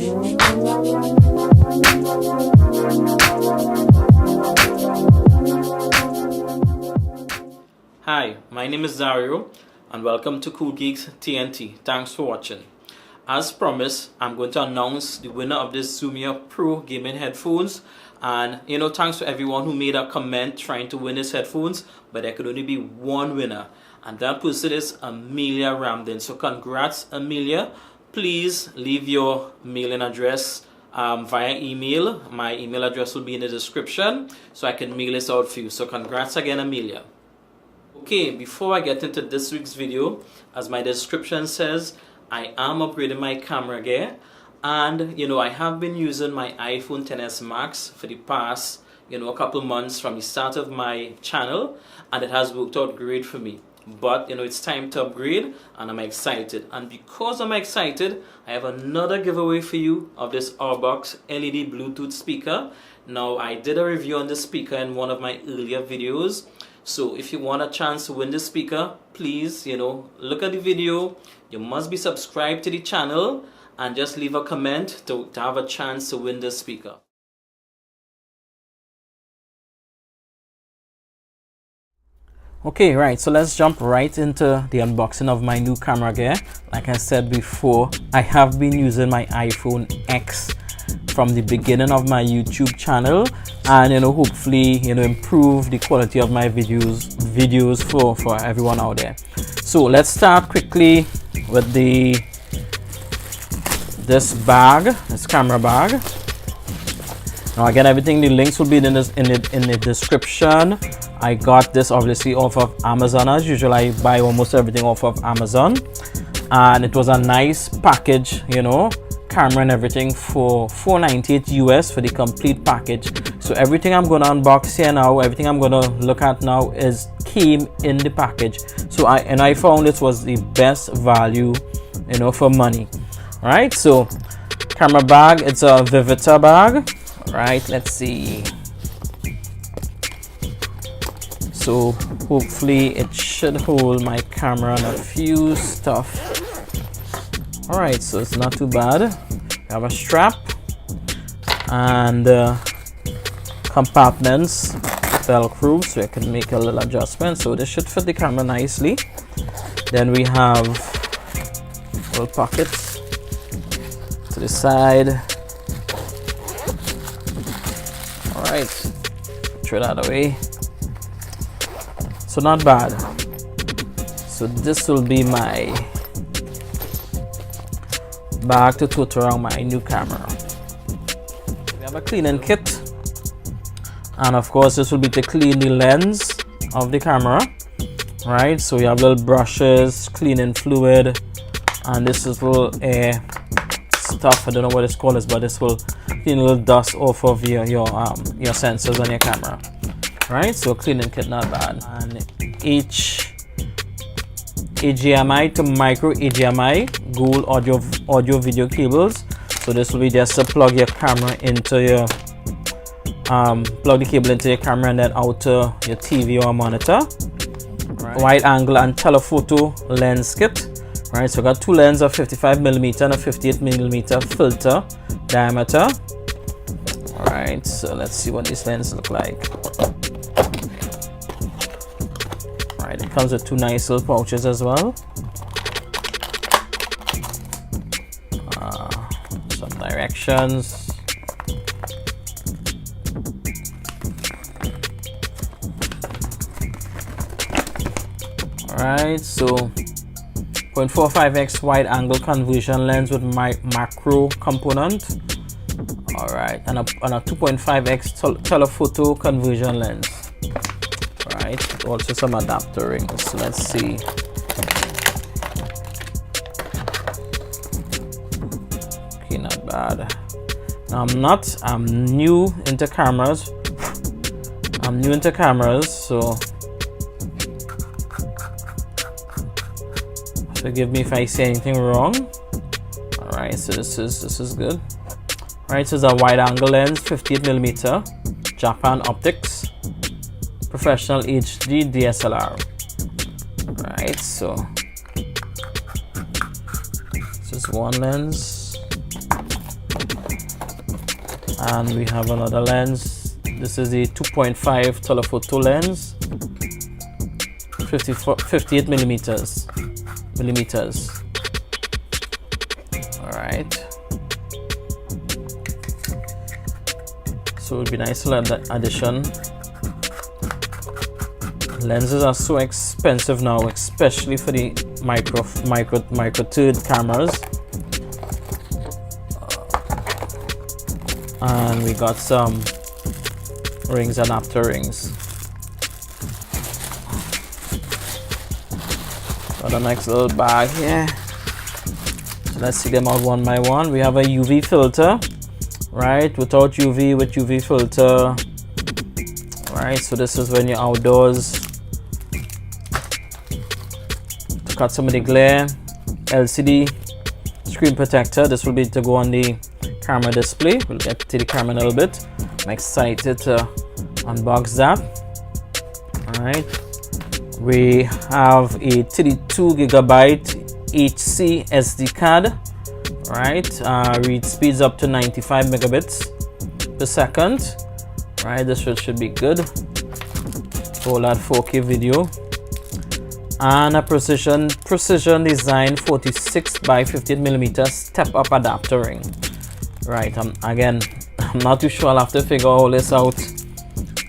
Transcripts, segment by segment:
Hi, my name is Dario and welcome to Cool Geeks TNT. Thanks for watching. As promised, I'm going to announce the winner of this Zoomia Pro gaming headphones. And thanks to everyone who made a comment trying to win these headphones, but there could only be one winner. And that person is Amelia Ramden. So congrats, Amelia. Please leave your mailing address via email. My email address will be in the description so I can mail this out for you. So congrats again, Amelia. Okay, before I get into this week's video, as my description says, I am upgrading my camera gear, and I have been using my iPhone XS Max for the past a couple months from the start of my channel, and it has worked out great for me. But it's time to upgrade, and I'm excited. And because I'm excited, I have another giveaway for you of this Orbox LED Bluetooth speaker. Now, I did a review on this speaker in one of my earlier videos. So if you want a chance to win this speaker, please, look at the video. You must be subscribed to the channel and just leave a comment to have a chance to win this speaker. Okay, right, so let's jump right into the unboxing of my new camera gear. Like I said before, I have been using my iPhone X from the beginning of my YouTube channel, and hopefully improve the quality of my videos for everyone out there. So let's start quickly with this camera bag. Now again, everything, the links will be in the description. I got this obviously off of Amazon. As usual, I buy almost everything off of Amazon, and it was a nice package, camera and everything, for $4.98 US for the complete package. So everything I'm going to unbox here now, everything I'm going to look at now came in the package. So I found it was the best value for money. All right, so camera bag, it's a Vivita bag. All right, let's see. So hopefully it should hold my camera and a few stuff. Alright, so it's not too bad. We have a strap and compartments, Velcro, so I can make a little adjustment. So this should fit the camera nicely. Then we have little pockets to the side. Alright, throw that away. So not bad. So this will be my bag to tote around my new camera. We have a cleaning kit, and of course this will be to clean the lens of the camera. Right, so we have little brushes, cleaning fluid, and this is little air stuff. I don't know what it's called, but this will clean a little dust off of your sensors on your camera. Right, so cleaning kit, not bad. And HDMI to micro HDMI gold audio video cables. So this will be just to plug your camera into your plug the cable into your camera and then out to your TV or monitor. Right. Wide angle and telephoto lens kit. Right, so I got two lenses, a 55mm and a 58mm filter diameter. All right, so let's see what these lenses look like. It comes with two nice little pouches as well. Some directions. Alright, so 0.45x wide angle conversion lens with macro component. Alright, and a 2.5x telephoto conversion lens. Right, also some adapter rings. So let's see. Okay, not bad. Now I'm new into cameras. So forgive me if I say anything wrong. Alright, so this is good. Alright, so it's a wide angle lens, 58mm, Japan optics. Professional HD DSLR. Right, so this is one lens. And we have another lens. This is the 2.5 telephoto lens, 58 millimeters. All right. So it would be nice to let that addition. Lenses are so expensive now, especially for the micro third cameras. And we got some rings, adapter rings. Got a nice little bag here. So let's see them out one by one. We have a UV filter, right? Without UV, with UV filter. Right, so this is when you're outdoors. To cut some of the glare. LCD screen protector. This will be to go on the camera display. We'll get to the camera in a little bit. I'm excited to unbox that. Alright, we have a 32GB HC SD card. Right, read speeds up to 95 megabits per second. Right, this should be good for that 4K video. And a precision design 46 by 58 millimeter step up adapter ring. Right, I'm not too sure. I'll have to figure all this out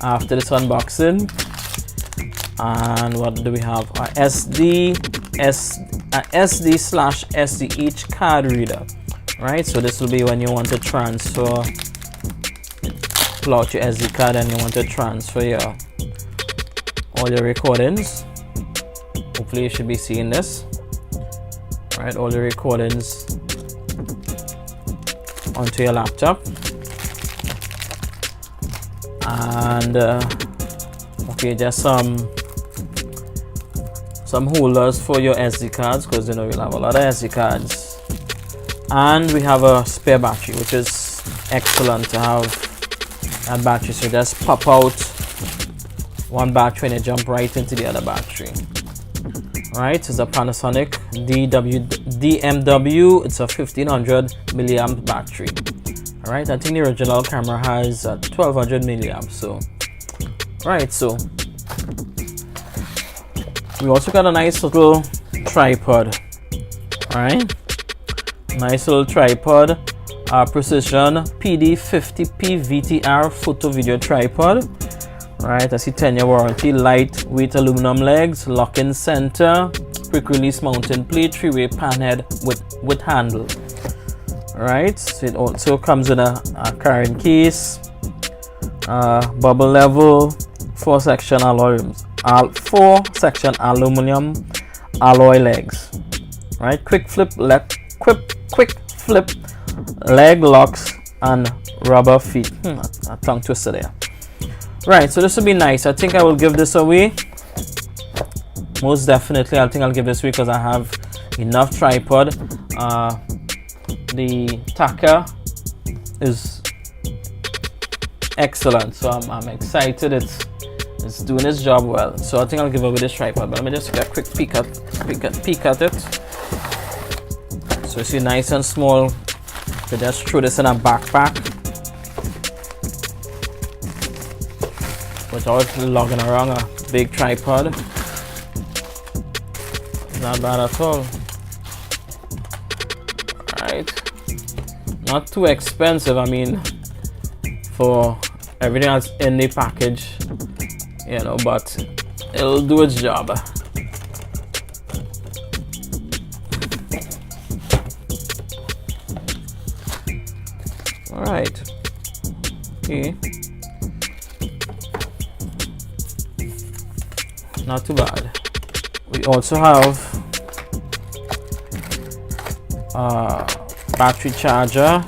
after this unboxing. And what do we have? A SD/SDH card reader. Right, so this will be when you want to transfer, pull out your SD card and you want to transfer all your recordings. Hopefully you should be seeing this. All right, all the recordings onto your laptop. And okay, just some holders for your SD cards, because you know you'll have a lot of SD cards. And we have a spare battery, which is excellent to have that battery. So just pop out one battery and you jump right into the other battery. Right, it's a Panasonic DMW. It's a 1500 milliamp battery. All right, I think the original camera has 1200 milliamps. So, right, so we also got a nice little tripod. All right, nice little tripod. Precision PD50P VTR photo video tripod. Right, I see 10-year warranty, lightweight aluminum legs, lock-in center, quick release mounting plate, 3-way pan head with handle. Right, so it also comes in a carrying case, bubble level, 4-section aluminum alloy legs. Right, quick flip leg locks and rubber feet. A tongue twister there. Right, so this will be nice. I think I will give this away. Most definitely, I think I'll give this away because I have enough tripod. The tacker is excellent, so I'm excited. It's doing its job well. So I think I'll give away this tripod. But let me just get a quick peek at it. So you see, nice and small. So just throw this in a backpack without lugging around a big tripod. Not bad at all. Right, not too expensive. I mean, for everything that's in the package, you know, but it'll do its job. All right. Okay. Not too bad. We also have battery charger.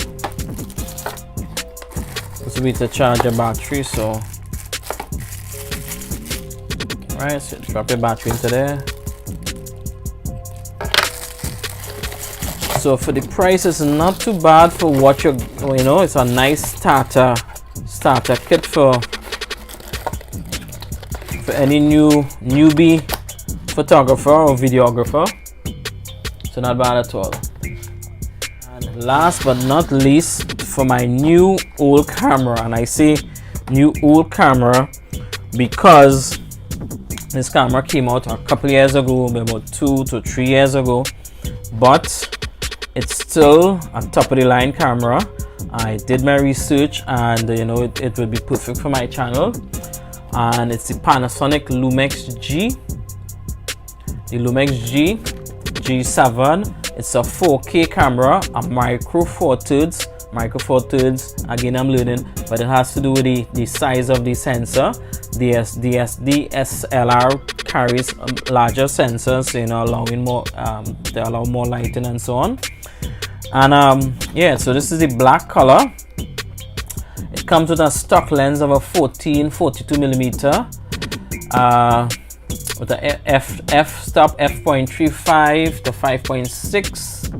This will be the charger battery. So, right, so drop your battery into there. So for the price, it's not too bad for what you know. It's a nice starter kit for any newbie photographer or videographer. So not bad at all. And last but not least, for my new old camera, and I say new old camera because this camera came out a couple years ago, about 2 to 3 years ago, but it's still a top of the line camera. I did my research, and you know, it will be perfect for my channel. And it's the Panasonic Lumix G, the Lumix G G7. It's a 4K camera, a micro four thirds. Again, I'm learning, but it has to do with the size of the sensor. The DSLR carries larger sensors, you know, allowing more, they allow more lighting and so on. And yeah, so this is the black color. It comes with a stock lens of a 42 millimeter, with a f-stop f.35 to 5.6.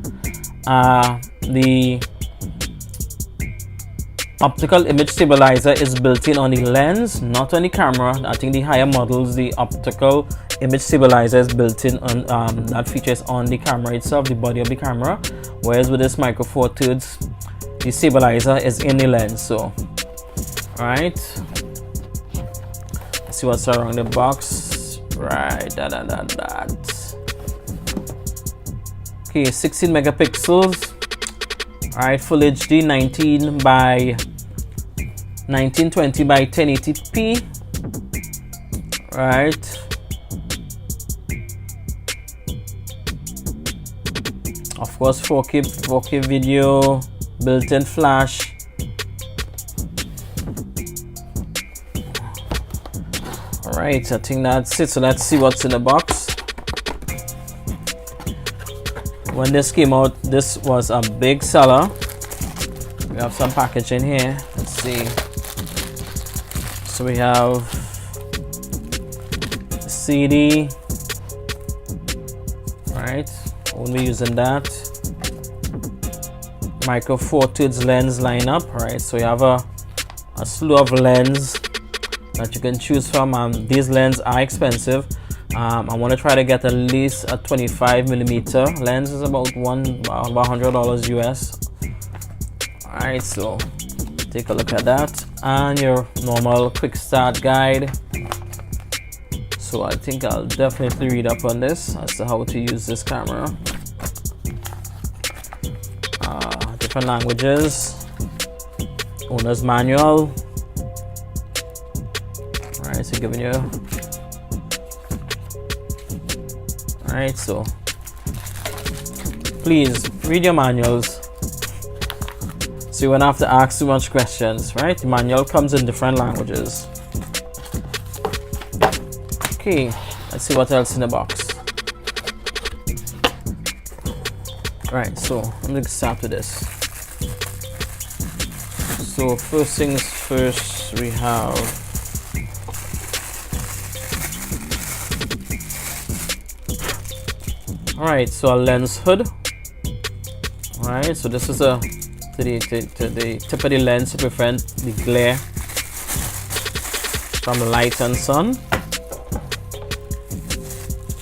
The optical image stabilizer is built in on the lens, not on the camera. I think the higher models, the optical image stabilizer is built in on, that feature is on the camera itself, the body of the camera. Whereas with this micro four thirds, the stabilizer is in the lens. So, right, let's see what's around the box. Right, that. Okay, 16 megapixels. Alright, full HD 1920 by 1080p. Right. Of course, 4K video, built-in flash. Alright, I think that's it. So let's see what's in the box. When this came out, this was a big seller. We have some packaging here. Let's see. So we have the CD. Right, won't be using that. Micro four thirds lens lineup. Right, so you have a slew of lens that you can choose from. These lenses are expensive. I want to try to get at least a 25 millimeter lens. Is about $100 US. Alright, so take a look at that, and your normal quick start guide. So I think I'll definitely read up on this as to how to use this camera. Different languages, owner's manual. Alright, so giving you. Alright, so please read your manuals so you won't have to ask too much questions. Right, the manual comes in different languages. Okay, let's see what else in the box. Right, so I'm gonna start with this. So first things first, we have alright, so a lens hood. Alright, so this is to the tip of the lens to prevent the glare from light and sun.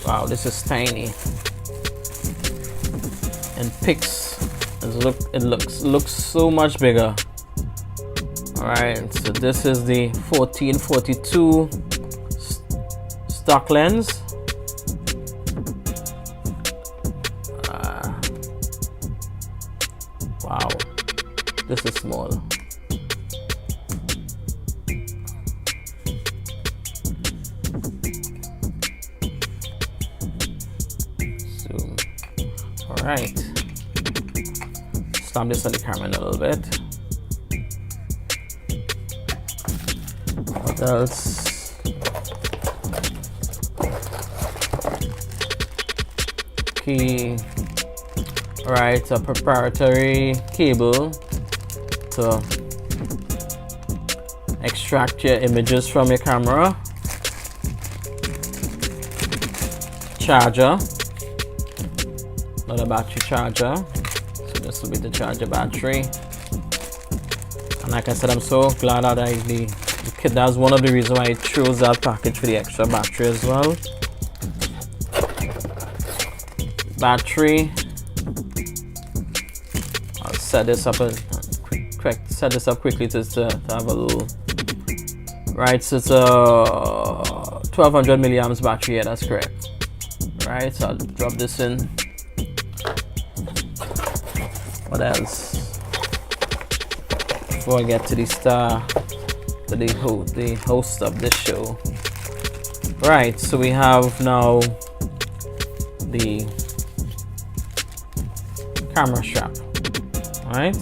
Wow, this is tiny and picks. It looks so much bigger. Alright, so this is the 1442 stock lens. Wow, this is small. Zoom. Alright. Slam this on the camera in a little bit. What else? Okay. Right, a proprietary cable to extract your images from your camera. Charger, not a battery charger. So this will be the charger battery. And like I said, I'm so glad that the kit, that's one of the reasons why I chose that package for the extra battery as well. Battery. set this up and set this up quickly to have a little. Right, so it's a 1200 milliamps battery. Yeah, that's correct. Right, so I'll drop this in. What else? Before I get to the host of this show. Right, so we have now the camera strap. Right,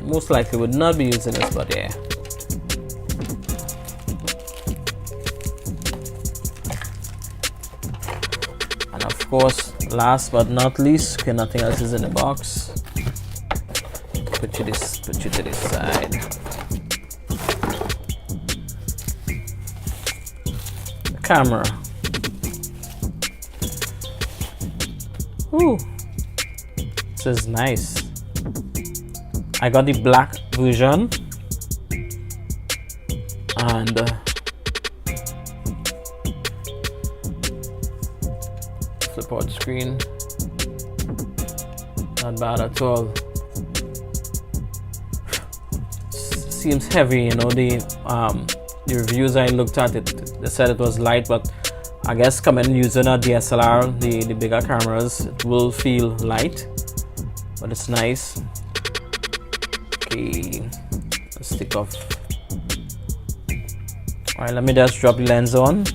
most likely would not be using this, but yeah. And of course, last but not least, okay, nothing else is in the box. Put you to this side. The camera. Ooh, this is nice. I got the black version, and support screen, not bad at all. Seems heavy, you know. The reviews I looked at it, they said it was light, but I guess coming using a DSLR, the bigger cameras, it will feel light, but it's nice. Okay, let's take off. All right, let me just drop the lens on.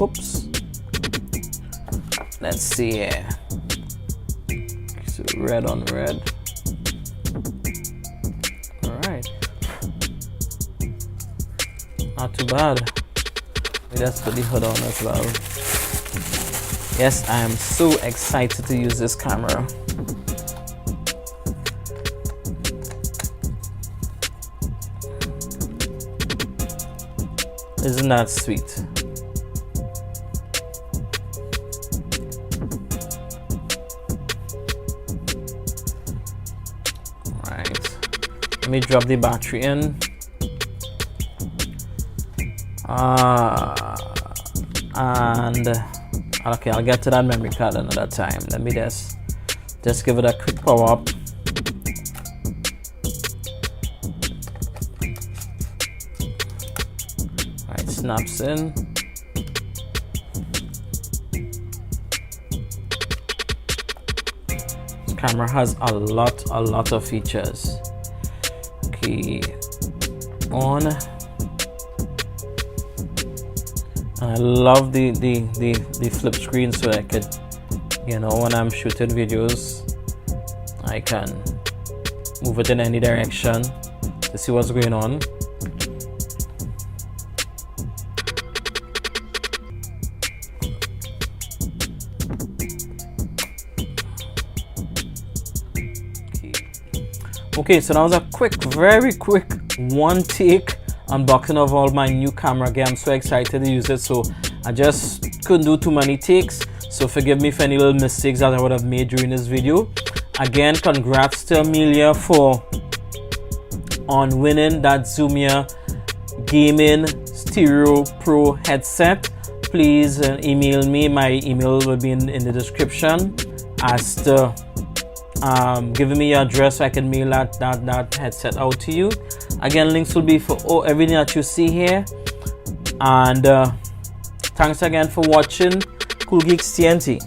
Oops. Let's see here. So red on red. All right. Not too bad. Let's put the hood on as well. Yes, I am so excited to use this camera. Isn't that sweet? Let me drop the battery in. And okay, I'll get to that memory card another time. Let me just give it a quick power up. Alright, snaps in. This camera has a lot of features. On, and I love the flip screen, so I could, you know, when I'm shooting videos, I can move it in any direction to see what's going on. Okay, so that was a very quick one take unboxing of all my new camera gear. I'm so excited to use it, so I just couldn't do too many takes, so forgive me for any little mistakes that I would have made during this video. Again, congrats to Amelia on winning that Zoomia Gaming Stereo Pro headset. Please email me. My email will be in the description as to giving me your address so I can mail that headset out to you. Again, links will be for everything that you see here. And thanks again for watching Cool Geeks TNT.